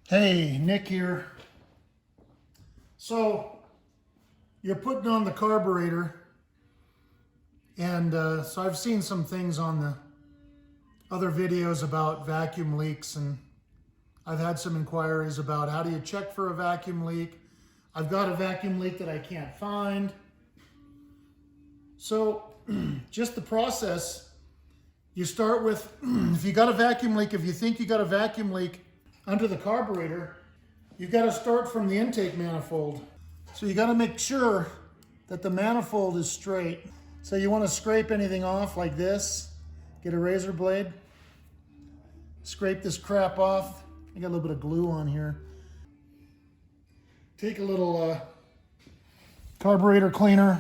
Hey, Nick here. So you're putting on the carburetor, and so I've seen some things on the other videos about vacuum leaks, and I've had some inquiries about how do you check for a vacuum leak. I've got a vacuum leak that I can't find. So just the process, you start with, if you got a vacuum leak, if you think you got a vacuum leak under the carburetor, you've got to start from the intake manifold. So you got to make sure that the manifold is straight. So you want to scrape anything off like this, get a razor blade, scrape this crap off. I got a little bit of glue on here. Take a little carburetor cleaner,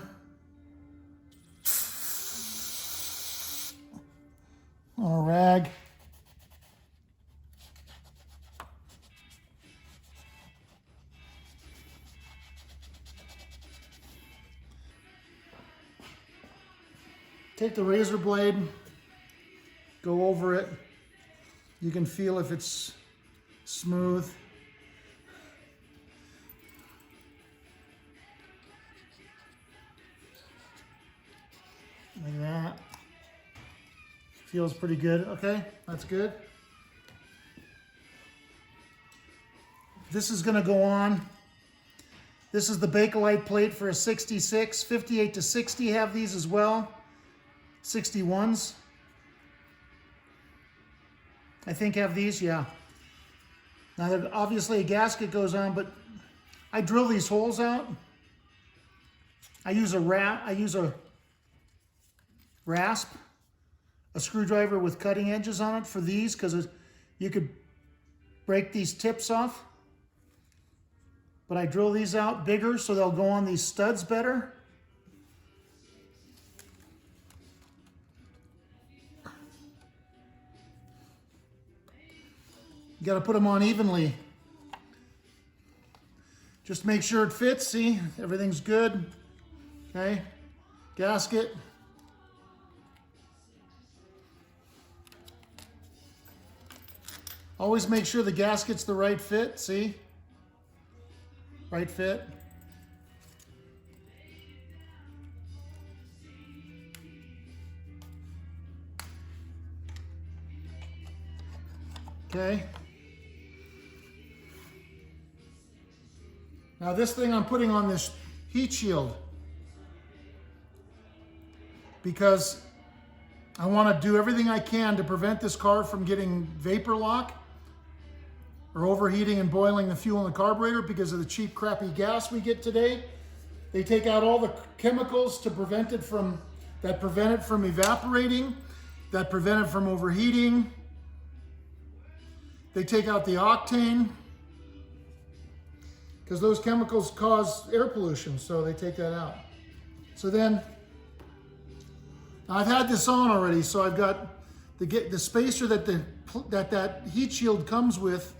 on a rag. Take the razor blade, go over it. You can feel if it's smooth. Like that. Feels pretty good. Okay, that's good. This is gonna go on. This is the Bakelite plate for a 66. 58 to 60 have these as well. 61s. I think have these, yeah. Now obviously a gasket goes on, but I drill these holes out. I use a rasp, a screwdriver with cutting edges on it for these, because you could break these tips off. But I drill these out bigger so they'll go on these studs better. You got to put them on evenly. Just make sure it fits. See, everything's good. Okay, gasket. Always make sure the gasket's the right fit. See, right fit. Okay. Now this thing I'm putting on this heat shield because I want to do everything I can to prevent this car from getting vapor lock or overheating and boiling the fuel in the carburetor because of the cheap crappy gas we get today. They take out all the chemicals to prevent it from evaporating, that prevent it from overheating. They take out the octane because those chemicals cause air pollution, so they take that out. So then, I've had this on already, so I've got the spacer that heat shield comes with,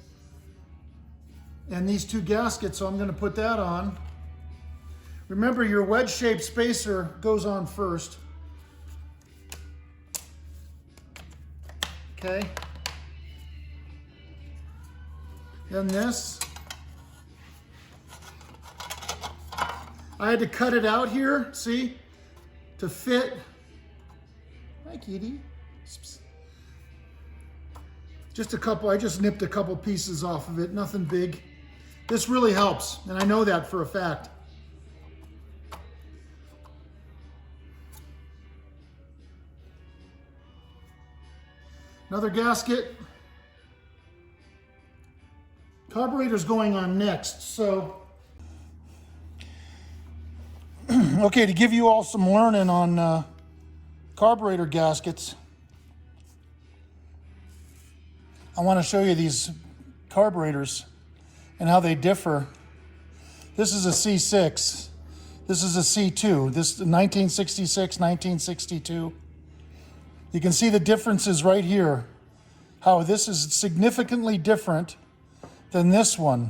and these two gaskets, so I'm going to put that on. Remember, your wedge-shaped spacer goes on first. Okay. Then this. I had to cut it out here, see, to fit. Hi, kitty. Just a couple, I just nipped a couple pieces off of it, nothing big. This really helps, and I know that for a fact. Another gasket. Carburetor's going on next, so okay, to give you all some learning on carburetor gaskets, I want to show you these carburetors and how they differ. This is a C6. This is a C2. This is 1966, 1962. You can see the differences right here, how this is significantly different than this one.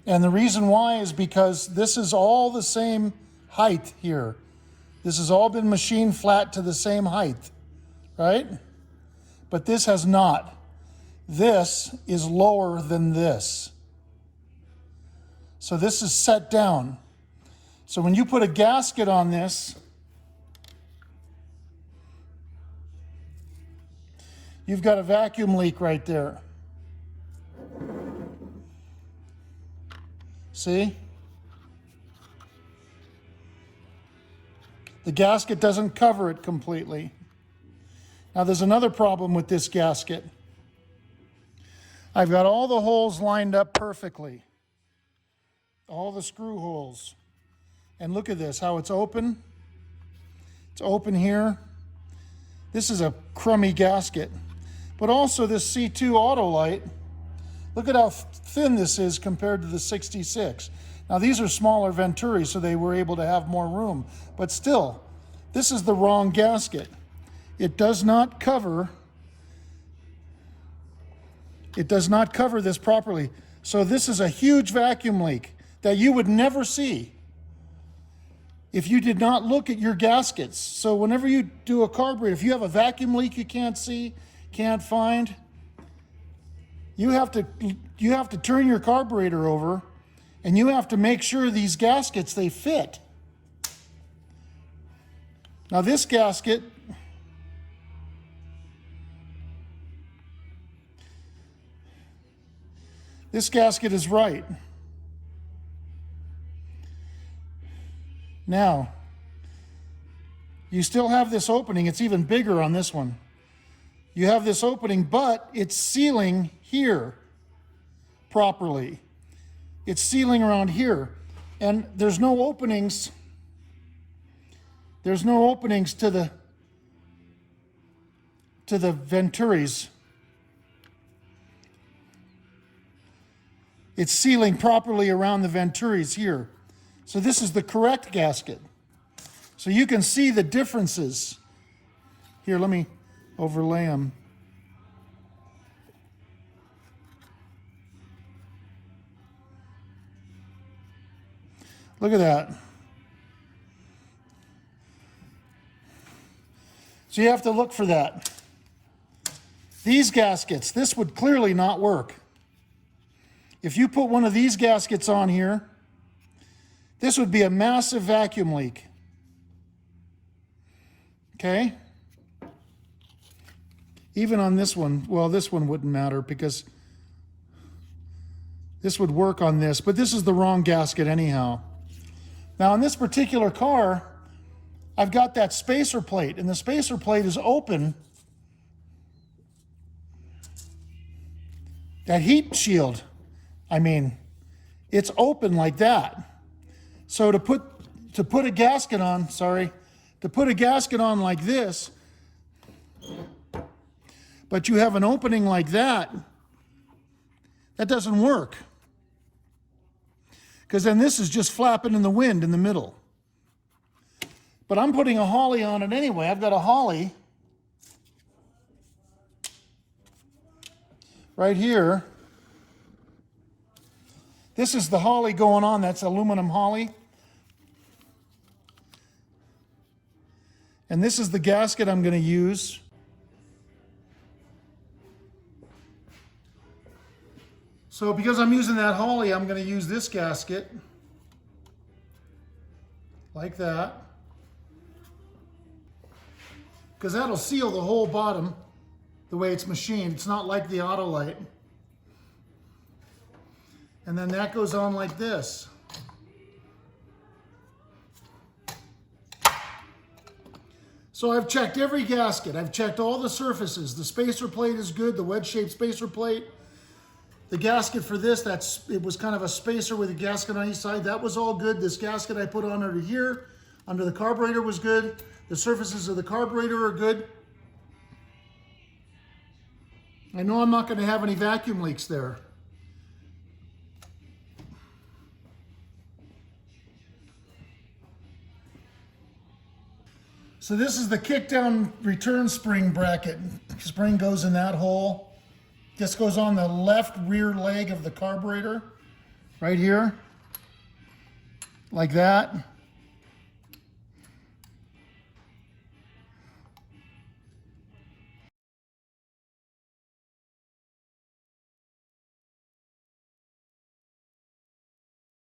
And the reason why is because this is all the same height here. This has all been machined flat to the same height, right? But this has not. this is lower than this. So this is set down. So when you put a gasket on this, you've got a vacuum leak right there. See? The gasket doesn't cover it completely. Now there's another problem with this gasket. I've got all the holes lined up perfectly. All the screw holes. And look at this, how it's open. It's open here. This is a crummy gasket. But also this C2 Autolite, look at how thin this is compared to the 66. Now these are smaller Venturis, so they were able to have more room. But still, this is the wrong gasket. It does not cover this properly. So this is a huge vacuum leak that you would never see if you did not look at your gaskets. So whenever you do a carburetor, if you have a vacuum leak you can't see, can't find, you have to turn your carburetor over and you have to make sure these gaskets, they fit. Now this gasket, is right. Now, you still have this opening. It's even bigger on this one. You have this opening, but it's sealing here properly. It's sealing around here. And there's no openings. There's no openings to the Venturis. It's sealing properly around the Venturis here. So this is the correct gasket. So you can see the differences. Here, let me overlay them. Look at that. So you have to look for that. These gaskets, this would clearly not work. If you put one of these gaskets on here, this would be a massive vacuum leak. Okay? Even on this one, well, this one wouldn't matter because this would work on this, but this is the wrong gasket anyhow. Now, on this particular car, I've got that spacer plate, and the spacer plate is open. That heat shield, I mean, it's open like that. So to put a gasket on, to put a gasket on like this, but you have an opening like that, that doesn't work. Because then this is just flapping in the wind in the middle. But I'm putting a Holly on it anyway. I've got a Holly right here. This is the Holly going on. That's aluminum Holly. And this is the gasket I'm going to use. So because I'm using that Holly, I'm going to use this gasket. Like that. Because that'll seal the whole bottom the way it's machined. It's not like the Autolite. And then that goes on like this. So I've checked every gasket. I've checked all the surfaces. The spacer plate is good, the wedge-shaped spacer plate. The gasket for this, it was kind of a spacer with a gasket on each side. That was all good. This gasket I put on under here, under the carburetor, was good. The surfaces of the carburetor are good. I know I'm not going to have any vacuum leaks there. So this is the kick-down return spring bracket. Spring goes in that hole. This goes on the left rear leg of the carburetor, right here, like that.